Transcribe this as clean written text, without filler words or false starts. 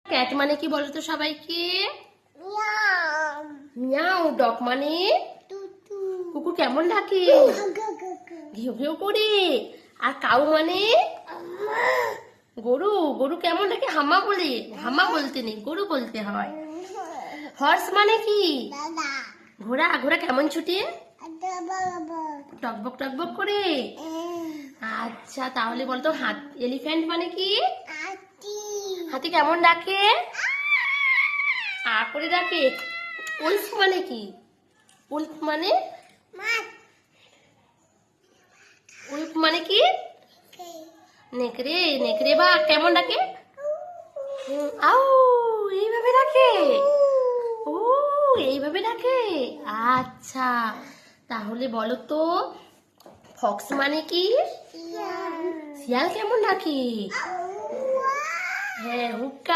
Cat মানে কি বলো তো সবাইকে? মিয়াও। ডগ মানে কুকুর কেমন ডাকে? ঘেউ ঘেউ করে। আর কাউ মানে গরু। গরু কেমন ডাকে? হামা বলে। হামা বলতে নেই, গরু বলতে হয়। হর্স মানে কি? ঘোড়া। ঘোড়া কেমন ছুটে? টকবক টকবক করে। আচ্ছা, তাহলে বলতো এলিফ্যান্ট মানে কি? হাতি কেমন ডাকে? আ করে ডাকে। উলফ মানে কি? উলফ মানে উলফ মানে কি? নেকড়ে। নেকড়ে বা কেমন ডাকে? আউ এইভাবে ডাকে। ও এইভাবে ডাকে। আচ্ছা, তাহলে বলো তো ফক্স মানে কি? শিয়াল কেমন ডাকে? হ্যাঁ, হুক্কা।